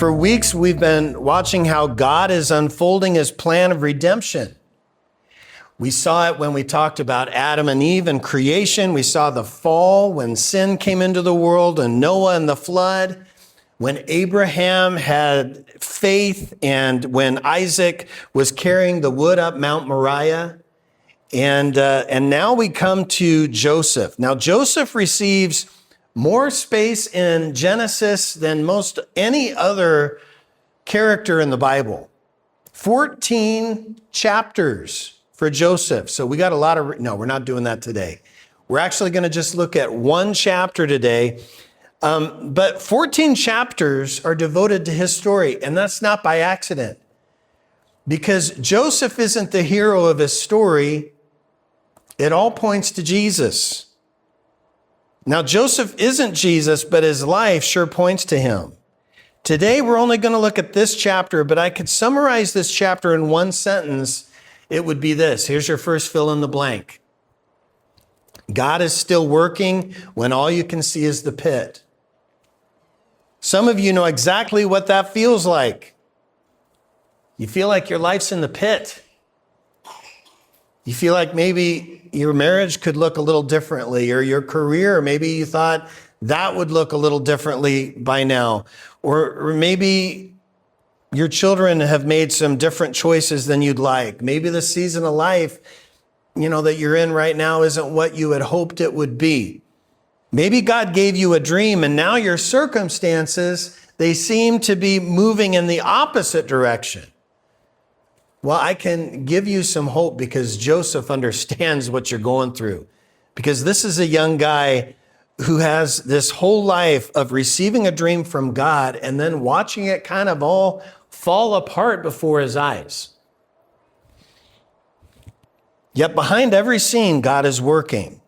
For weeks, we've been watching how God is unfolding his plan of redemption. We saw it when we talked about Adam and Eve and creation. We saw the fall when sin came into the world and Noah and the flood. When Abraham had faith and when Isaac was carrying the wood up Mount Moriah. And now we come to Joseph. Now, Joseph receives more space in Genesis than most any other character in the Bible. 14 chapters for Joseph. So we got a lot of, no, we're not doing that today. We're actually going to just look at one chapter today. But 14 chapters are devoted to his story, and that's not by accident. Because Joseph isn't the hero of his story. It all points to Jesus. Now, Joseph isn't Jesus, but his life sure points to him. Today, we're only going to look at this chapter, but I could summarize this chapter in one sentence. It would be this. Here's your first fill in the blank. God is still working when all you can see is the pit. Some of you know exactly what that feels like. You feel like your life's in the pit. You feel like maybe your marriage could look a little differently, or your career, maybe you thought that would look a little differently by now. Or maybe your children have made some different choices than you'd like. Maybe the season of life, that you're in right now isn't what you had hoped it would be. Maybe God gave you a dream and now your circumstances, they seem to be moving in the opposite direction. Well, I can give you some hope because Joseph understands what you're going through. Because this is a young guy who has this whole life of receiving a dream from God and then watching it kind of all fall apart before his eyes. Yet behind every scene, God is working.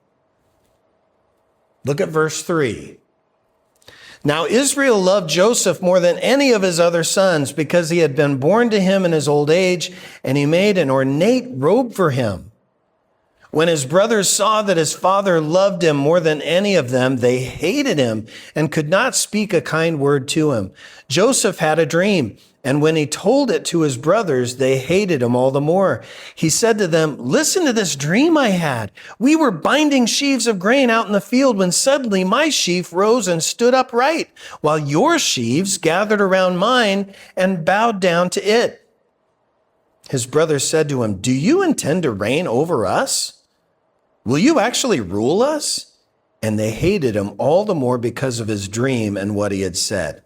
Look at verse 3. Now Israel loved Joseph more than any of his other sons because he had been born to him in his old age, and he made an ornate robe for him. When his brothers saw that his father loved him more than any of them, they hated him and could not speak a kind word to him. Joseph had a dream, and when he told it to his brothers, they hated him all the more. He said to them, "Listen to this dream I had. We were binding sheaves of grain out in the field when suddenly my sheaf rose and stood upright, while your sheaves gathered around mine and bowed down to it." His brothers said to him, "Do you intend to reign over us? Will you actually rule us?" And they hated him all the more because of his dream and what he had said.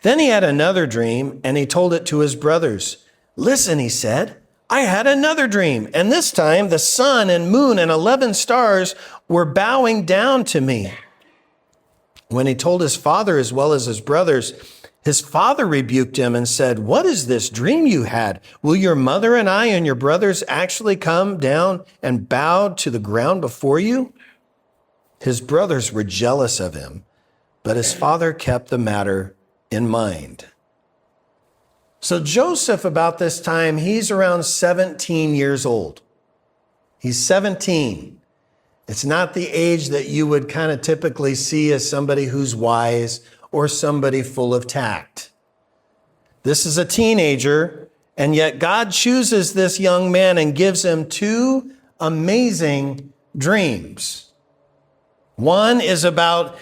Then he had another dream, and he told it to his brothers. "Listen," he said, "I had another dream, and this time the sun and moon and 11 stars were bowing down to me." When he told his father as well as his brothers, his father rebuked him and said, "What is this dream you had? Will your mother and I and your brothers actually come down and bow to the ground before you?" His brothers were jealous of him, but his father kept the matter in mind. So Joseph, about this time, he's around 17 years old. He's 17. It's not the age that you would kind of typically see as somebody who's wise or somebody full of tact. This is a teenager, and yet God chooses this young man and gives him two amazing dreams. One is about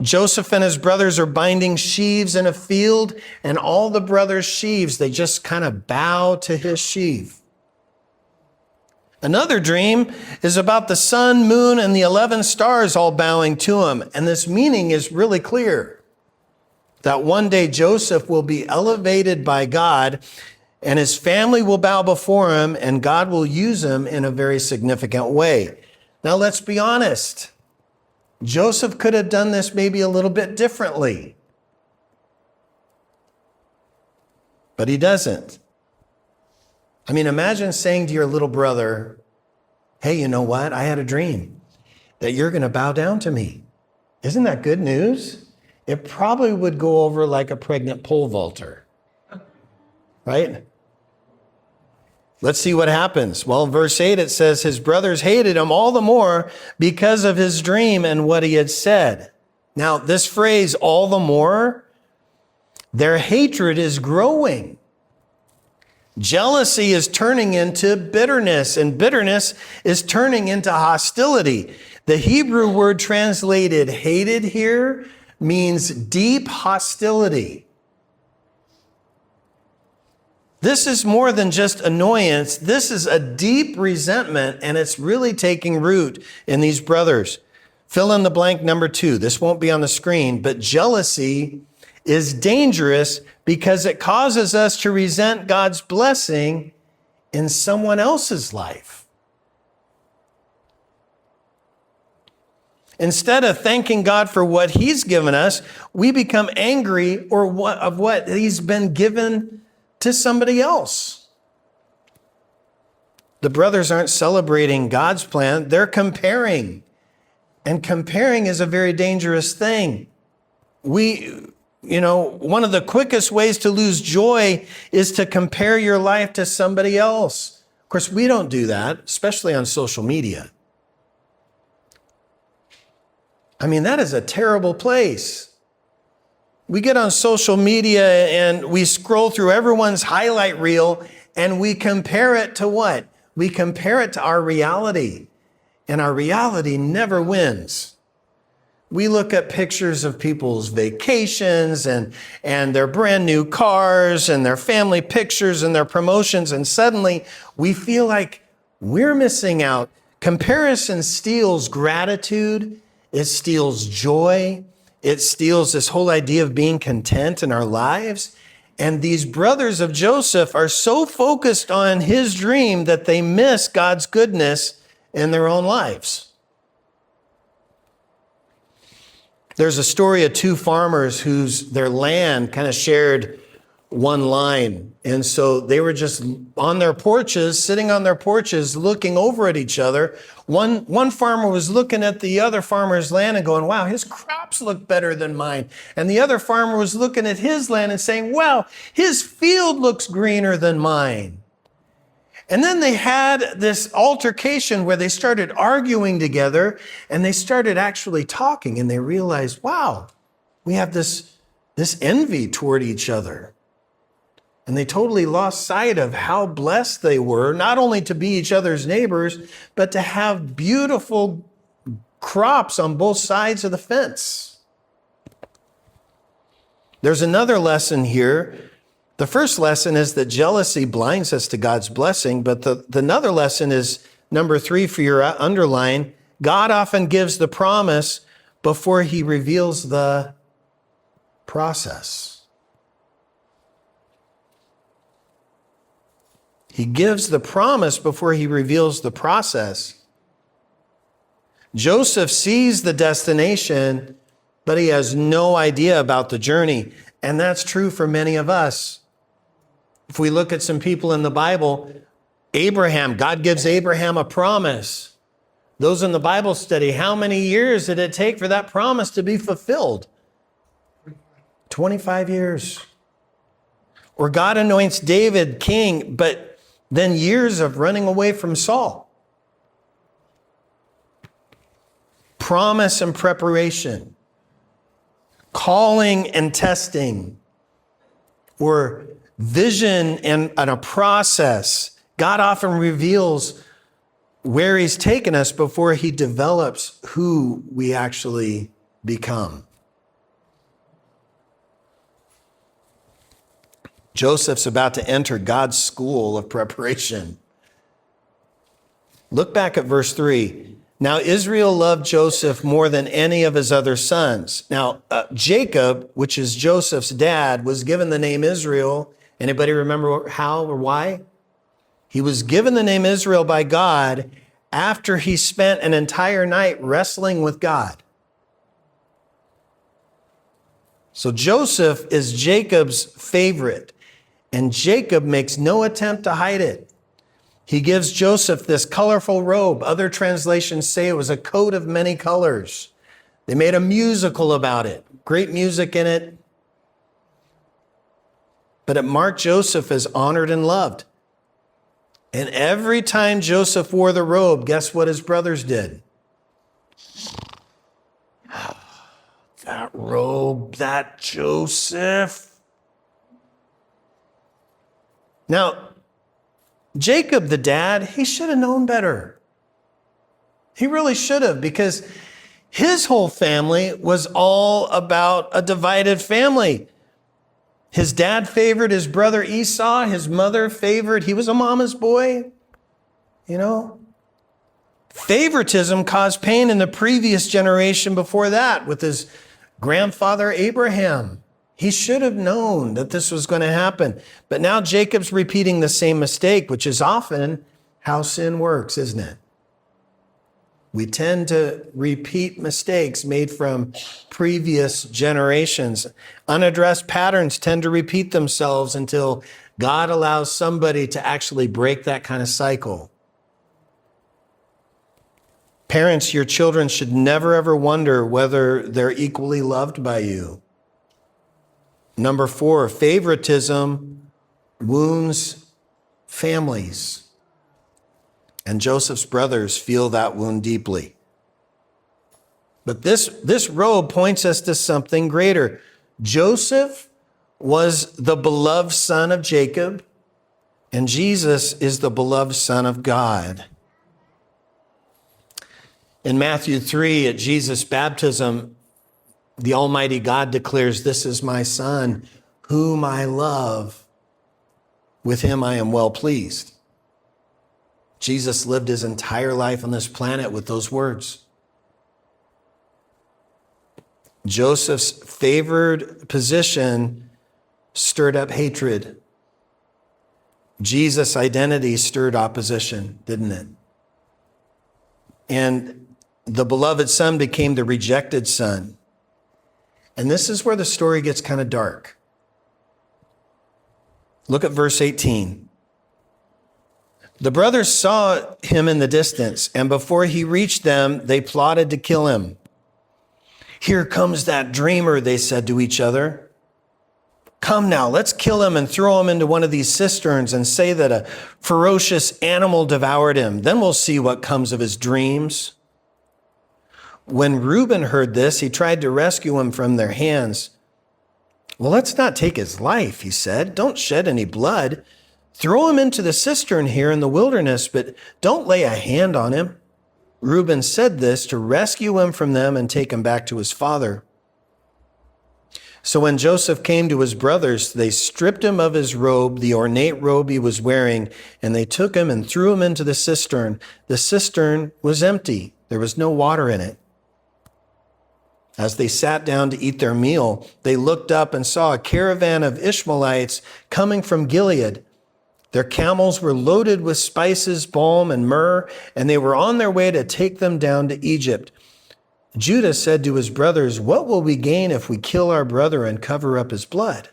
Joseph and his brothers are binding sheaves in a field, and all the brothers' sheaves, they just kind of bow to his sheaf. Another dream is about the sun, moon, and the 11 stars all bowing to him. And this meaning is really clear, that one day Joseph will be elevated by God, and his family will bow before him, and God will use him in a very significant way. Now, let's be honest. Joseph could have done this maybe a little bit differently, but he doesn't. I mean, imagine saying to your little brother, "Hey, you know what? I had a dream that you're going to bow down to me." Isn't that good news? It probably would go over like a pregnant pole vaulter, right? Let's see what happens. Well, verse 8, it says, his brothers hated him all the more because of his dream and what he had said. Now, this phrase, all the more, their hatred is growing. Jealousy is turning into bitterness, and bitterness is turning into hostility. The Hebrew word translated hated here means deep hostility. This is more than just annoyance. This is a deep resentment, and it's really taking root in these brothers. Fill in the blank number 2. This won't be on the screen, but jealousy is dangerous because it causes us to resent God's blessing in someone else's life. Instead of thanking God for what he's given us, we become angry of what he's been given to somebody else. The brothers aren't celebrating God's plan, they're comparing. And comparing is a very dangerous thing. One of the quickest ways to lose joy is to compare your life to somebody else. Of course, we don't do that, especially on social media. I mean, that is a terrible place. We get on social media and we scroll through everyone's highlight reel and we compare it to what? We compare it to our reality. And our reality never wins. We look at pictures of people's vacations and their brand new cars and their family pictures and their promotions, and suddenly we feel like we're missing out. Comparison steals gratitude. It steals joy. It steals this whole idea of being content in our lives. And these brothers of Joseph are so focused on his dream that they miss God's goodness in their own lives. There's a story of 2 farmers their land kind of shared one line. And so they were just on their porches, sitting on their porches, looking over at each other. One farmer was looking at the other farmer's land and going, wow, his crops look better than mine. And the other farmer was looking at his land and saying, wow, his field looks greener than mine. And then they had this altercation where they started arguing together and they started actually talking, and they realized, wow, we have this envy toward each other. And they totally lost sight of how blessed they were, not only to be each other's neighbors, but to have beautiful crops on both sides of the fence. There's another lesson here. The first lesson is that jealousy blinds us to God's blessing, but another lesson is number 3 for your underline. God often gives the promise before he reveals the process. He gives the promise before he reveals the process. Joseph sees the destination, but he has no idea about the journey. And that's true for many of us. If we look at some people in the Bible, Abraham, God gives Abraham a promise. Those in the Bible study, how many years did it take for that promise to be fulfilled? 25 years. Or God anoints David king, but then years of running away from Saul. Promise and preparation. Calling and testing. Or vision and a process. God often reveals where he's taken us before he develops who we actually become. Joseph's about to enter God's school of preparation. Look back at verse 3. Now Israel loved Joseph more than any of his other sons. Now Jacob, which is Joseph's dad, was given the name Israel. Anybody remember how or why? He was given the name Israel by God after he spent an entire night wrestling with God. So Joseph is Jacob's favorite, and Jacob makes no attempt to hide it. He gives Joseph this colorful robe. Other translations say it was a coat of many colors. They made a musical about it. Great music in it. But it marked Joseph as honored and loved. And every time Joseph wore the robe, guess what his brothers did? That robe, that Joseph. Now, Jacob, the dad, he should have known better. He really should have, because his whole family was all about a divided family. His dad favored his brother Esau. His mother favored, he was a mama's boy. You know, favoritism caused pain in the previous generation before that with his grandfather Abraham. He should have known that this was going to happen. But now Jacob's repeating the same mistake, which is often how sin works, isn't it? We tend to repeat mistakes made from previous generations. Unaddressed patterns tend to repeat themselves until God allows somebody to actually break that kind of cycle. Parents, your children should never ever wonder whether they're equally loved by you. Number 4, favoritism wounds families. And Joseph's brothers feel that wound deeply. But this robe points us to something greater. Joseph was the beloved son of Jacob, and Jesus is the beloved son of God. In Matthew 3, at Jesus' baptism, the Almighty God declares, "This is my son, whom I love. With him I am well pleased." Jesus lived his entire life on this planet with those words. Joseph's favored position stirred up hatred. Jesus' identity stirred opposition, didn't it? And the beloved son became the rejected son. And this is where the story gets kind of dark. Look at verse 18. The brothers saw him in the distance, and before he reached them, they plotted to kill him. "Here comes that dreamer," they said to each other. "Come now, let's kill him and throw him into one of these cisterns and say that a ferocious animal devoured him. Then we'll see what comes of his dreams." When Reuben heard this, he tried to rescue him from their hands. "Well, let's not take his life," he said. "Don't shed any blood. Throw him into the cistern here in the wilderness, but don't lay a hand on him." Reuben said this to rescue him from them and take him back to his father. So when Joseph came to his brothers, they stripped him of his robe, the ornate robe he was wearing, and they took him and threw him into the cistern. The cistern was empty. There was no water in it. As they sat down to eat their meal, they looked up and saw a caravan of Ishmaelites coming from Gilead. Their camels were loaded with spices, balm, and myrrh, and they were on their way to take them down to Egypt. Judah said to his brothers, "What will we gain if we kill our brother and cover up his blood?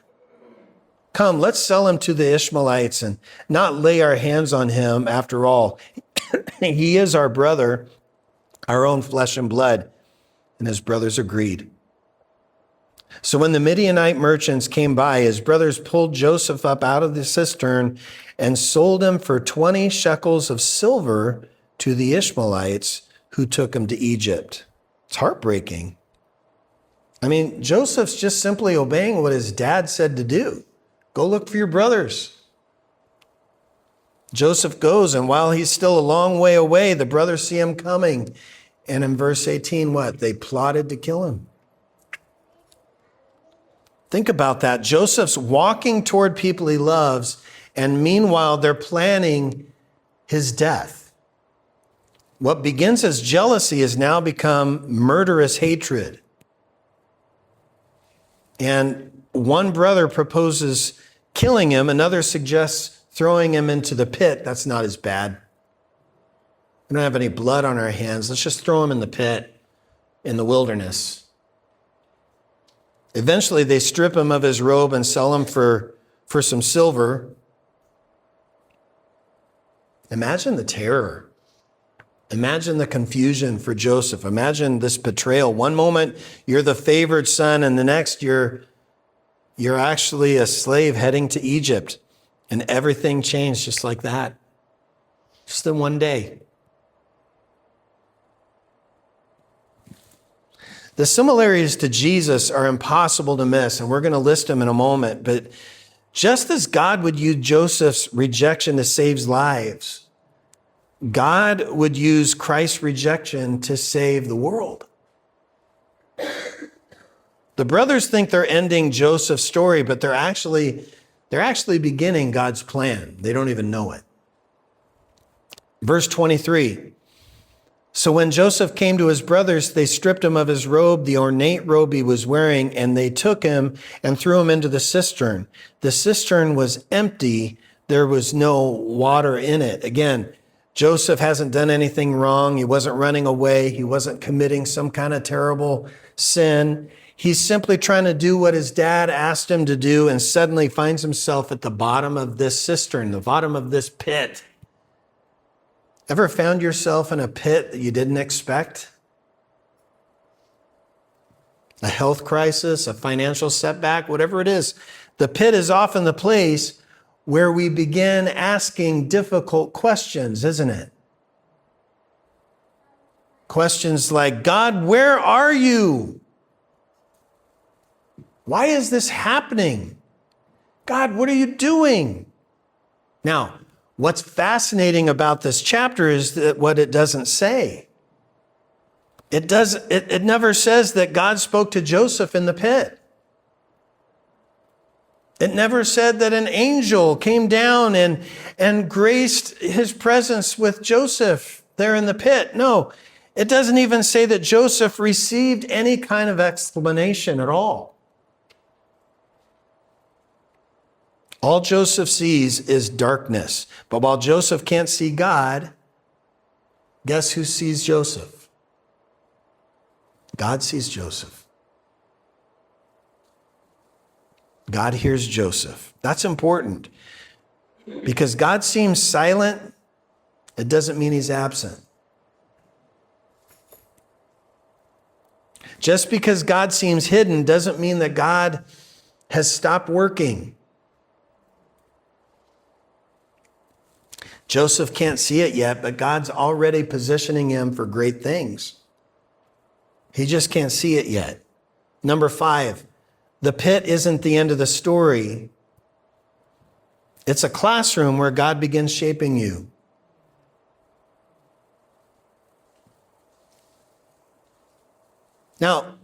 Come, let's sell him to the Ishmaelites and not lay our hands on him. After all, he is our brother, our own flesh and blood." And his brothers agreed. So when the Midianite merchants came by, his brothers pulled Joseph up out of the cistern and sold him for 20 shekels of silver to the Ishmaelites, who took him to Egypt. It's heartbreaking. I mean, Joseph's just simply obeying what his dad said to do. Go look for your brothers. Joseph goes, and while he's still a long way away, the brothers see him coming. And in verse 18, what? They plotted to kill him. Think about that. Joseph's walking toward people he loves, and meanwhile, they're planning his death. What begins as jealousy has now become murderous hatred. And one brother proposes killing him. Another suggests throwing him into the pit. That's not as bad. We don't have any blood on our hands. Let's just throw him in the pit in the wilderness. Eventually, they strip him of his robe and sell him for some silver. Imagine the terror. Imagine the confusion for Joseph. Imagine this betrayal. One moment, you're the favored son, and the next, you're actually a slave heading to Egypt. And everything changed just like that. Just in one day. The similarities to Jesus are impossible to miss, and we're going to list them in a moment. But Just as God would use Joseph's rejection to save lives, God would use Christ's rejection to save the world. The brothers think they're ending Joseph's story, but they're actually beginning God's plan. They don't even know it. Verse 23. So when Joseph came to his brothers, they stripped him of his robe, the ornate robe he was wearing, and they took him and threw him into the cistern. The cistern was empty. There was no water in it. Again, Joseph hasn't done anything wrong. He wasn't running away. He wasn't committing some kind of terrible sin. He's simply trying to do what his dad asked him to do, and suddenly finds himself at the bottom of this cistern, the bottom of this pit. Ever found yourself in a pit that you didn't expect? A health crisis, a financial setback, whatever it is. The pit is often the place where we begin asking difficult questions, isn't it? Questions like, God, where are you? Why is this happening? God, what are you doing? Now, what's fascinating about this chapter is that what it doesn't say. It never says that God spoke to Joseph in the pit. It never said that an angel came down and graced his presence with Joseph there in the pit. No, it doesn't even say that Joseph received any kind of explanation at all. All Joseph sees is darkness. But while Joseph can't see God, guess who sees Joseph? God sees Joseph. God hears Joseph. That's important. Because God seems silent, it doesn't mean he's absent. Just because God seems hidden doesn't mean that God has stopped working. Joseph can't see it yet, but God's already positioning him for great things. He just can't see it yet. Number 5, the pit isn't the end of the story. It's a classroom where God begins shaping you. Now,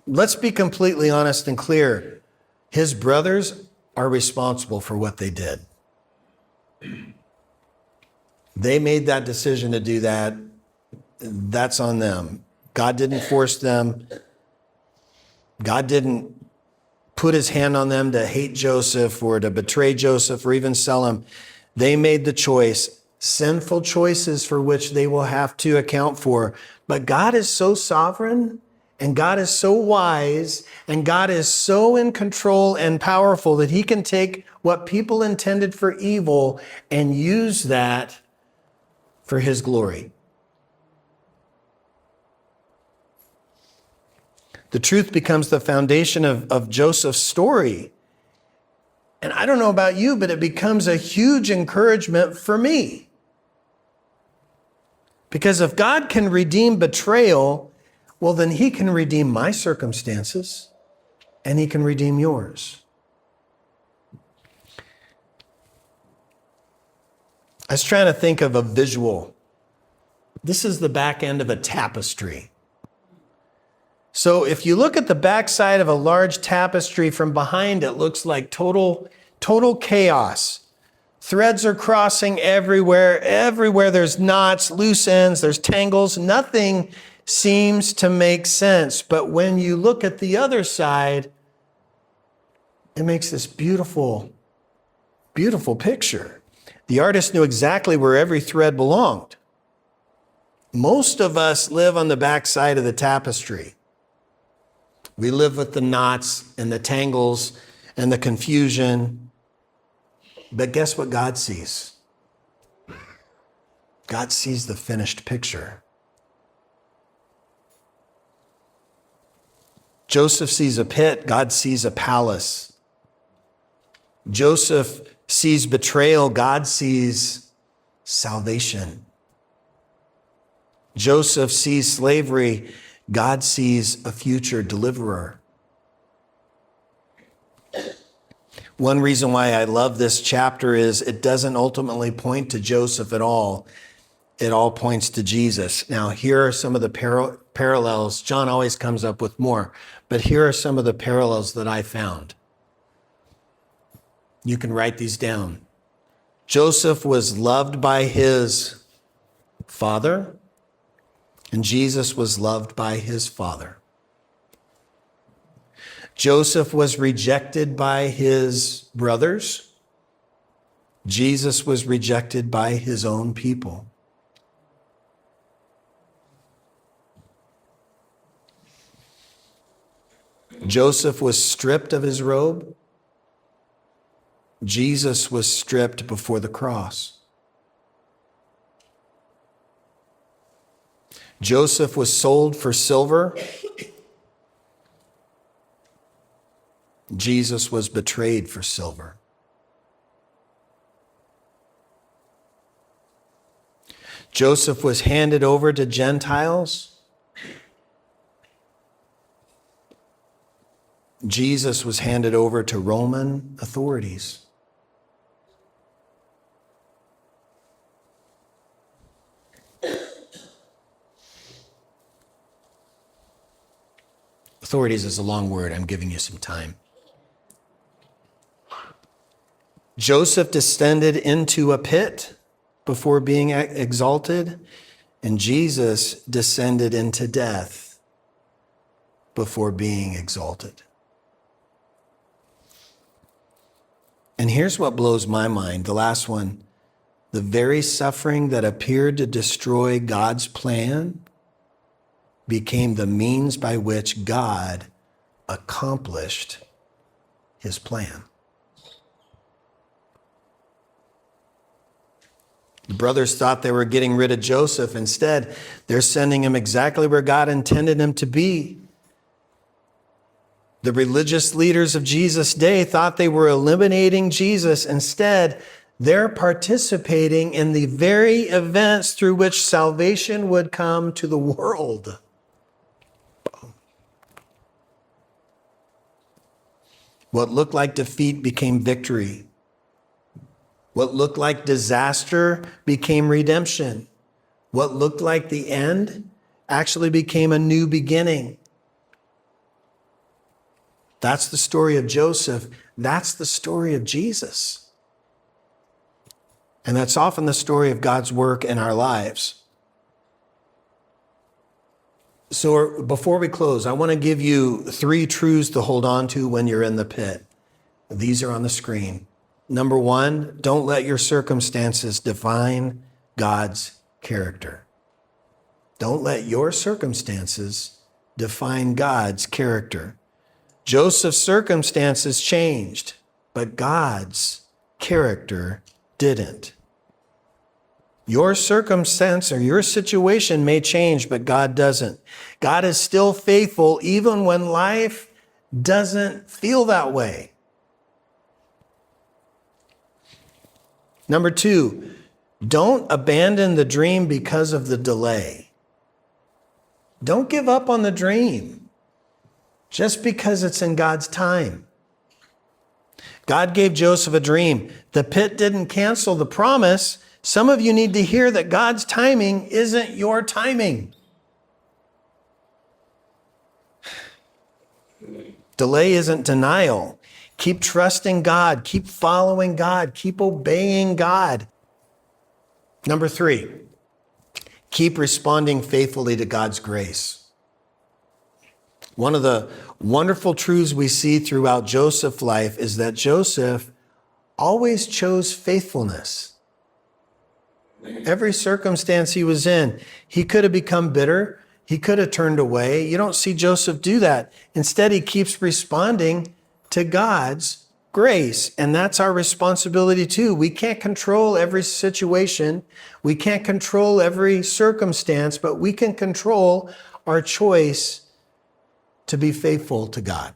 let's be completely honest and clear. His brothers are responsible for what they did. They made that decision to do that. That's on them. God didn't force them. God didn't put his hand on them to hate Joseph or to betray Joseph or even sell him. They made the choice, sinful choices for which they will have to account for. But God is so sovereign, and God is so wise, and God is so in control and powerful that he can take what people intended for evil and use that for his glory. The truth becomes the foundation of Joseph's story. And I don't know about you, but it becomes a huge encouragement for me. Because if God can redeem betrayal, well, then he can redeem my circumstances and he can redeem yours. I was trying to think of a visual. This is the back end of a tapestry. So if you look at the backside of a large tapestry from behind, it looks like total chaos. Threads are crossing everywhere. Everywhere there's knots, loose ends, there's tangles. Nothing seems to make sense. But when you look at the other side, it makes this beautiful, beautiful picture. The artist knew exactly where every thread belonged. Most of us live on the backside of the tapestry. We live with the knots and the tangles and the confusion. But guess what God sees? God sees the finished picture. Joseph sees a pit, God sees a palace. Joseph sees betrayal, God sees salvation. Joseph sees slavery, God sees a future deliverer. One reason why I love this chapter is it doesn't ultimately point to Joseph at all. It all points to Jesus. Now, here are some of the parallels. John always comes up with more, but here are some of the parallels that I found. You can write these down. Joseph was loved by his father, and Jesus was loved by his father. Joseph was rejected by his brothers. Jesus was rejected by his own people. Joseph was stripped of his robe. Jesus was stripped before the cross. Joseph was sold for silver. Jesus was betrayed for silver. Joseph was handed over to Gentiles. Jesus was handed over to Roman authorities. Authorities is a long word. I'm giving you some time. Joseph descended into a pit before being exalted, and Jesus descended into death before being exalted. And here's what blows my mind, the last one. The very suffering that appeared to destroy God's plan became the means by which God accomplished his plan. The brothers thought they were getting rid of Joseph. Instead, they're sending him exactly where God intended him to be. The religious leaders of Jesus' day thought they were eliminating Jesus. Instead, they're participating in the very events through which salvation would come to the world. What looked like defeat became victory. What looked like disaster became redemption. What looked like the end actually became a new beginning. That's the story of Joseph. That's the story of Jesus. And that's often the story of God's work in our lives. So before we close, I want to give you 3 truths to hold on to when you're in the pit. These are on the screen. Number 1, don't let your circumstances define God's character. Don't let your circumstances define God's character. Joseph's circumstances changed, but God's character didn't. Your circumstance or your situation may change, but God doesn't. God is still faithful even when life doesn't feel that way. Number 2, don't abandon the dream because of the delay. Don't give up on the dream just because it's in God's time. God gave Joseph a dream. The pit didn't cancel the promise. Some of you need to hear that God's timing isn't your timing. Delay isn't denial. Keep trusting God. Keep following God. Keep obeying God. Number 3, keep responding faithfully to God's grace. One of the wonderful truths we see throughout Joseph's life is that Joseph always chose faithfulness. Every circumstance he was in, he could have become bitter. He could have turned away. You don't see Joseph do that. Instead, he keeps responding to God's grace. And that's our responsibility too. We can't control every situation. We can't control every circumstance, but we can control our choice to be faithful to God.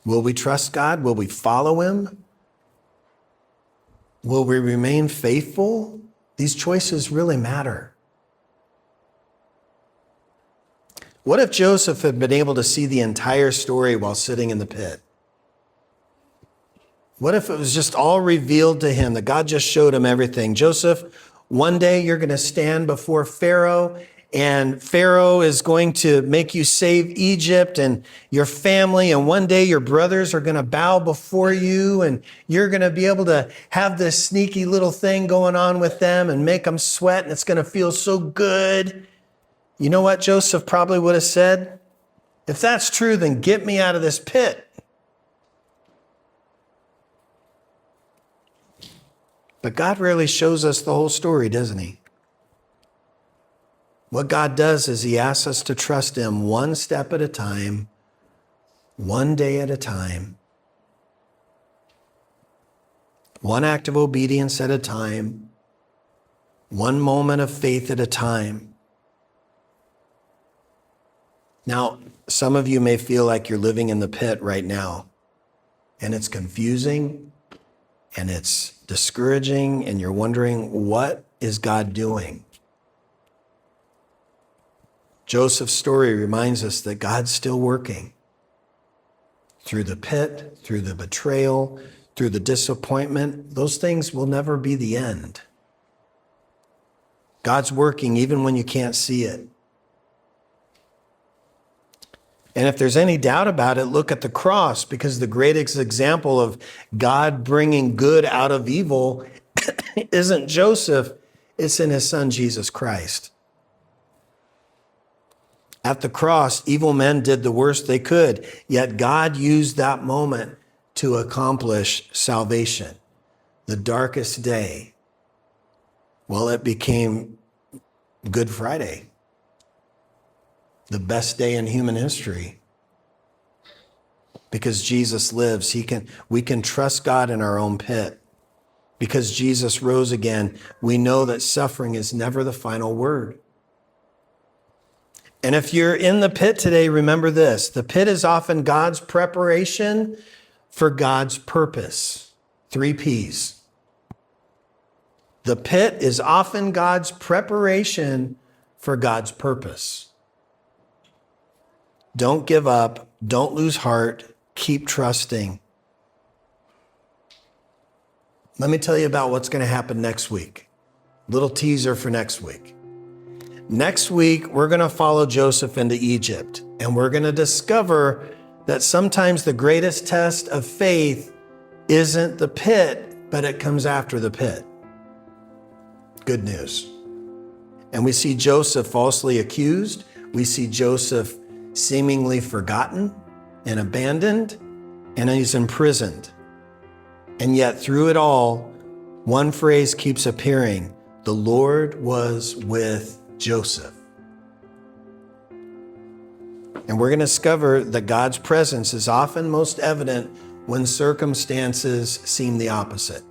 Will we trust God? Will we follow him? Will we remain faithful? These choices really matter. What if Joseph had been able to see the entire story while sitting in the pit? What if it was just all revealed to him, that God just showed him everything? Joseph, one day you're going to stand before Pharaoh, and Pharaoh is going to make you save Egypt and your family. And one day your brothers are going to bow before you, and you're going to be able to have this sneaky little thing going on with them and make them sweat, and it's going to feel so good. You know what Joseph probably would have said? If that's true, then get me out of this pit. But God rarely shows us the whole story, doesn't he? What God does is he asks us to trust him one step at a time, one day at a time, one act of obedience at a time, one moment of faith at a time. Now, some of you may feel like you're living in the pit right now, and it's confusing, and it's discouraging, and you're wondering, what is God doing? Joseph's story reminds us that God's still working. Through the pit, through the betrayal, through the disappointment, those things will never be the end. God's working even when you can't see it. And if there's any doubt about it, look at the cross, because the greatest example of God bringing good out of evil isn't Joseph, it's in his son, Jesus Christ. At the cross, evil men did the worst they could, yet God used that moment to accomplish salvation. The darkest day, well, it became Good Friday. The best day in human history. Because Jesus lives, we can trust God in our own pit. Because Jesus rose again, we know that suffering is never the final word. And if you're in the pit today, remember this: the pit is often God's preparation for God's purpose. 3 P's. The pit is often God's preparation for God's purpose. Don't give up. Don't lose heart. Keep trusting. Let me tell you about what's going to happen next week. Little teaser for next week. Next week, we're going to follow Joseph into Egypt, and we're going to discover that sometimes the greatest test of faith isn't the pit, but it comes after the pit. Good news. And we see Joseph falsely accused. We see Joseph seemingly forgotten and abandoned, and he's imprisoned. And yet through it all, one phrase keeps appearing: the Lord was with Joseph. And we're going to discover that God's presence is often most evident when circumstances seem the opposite.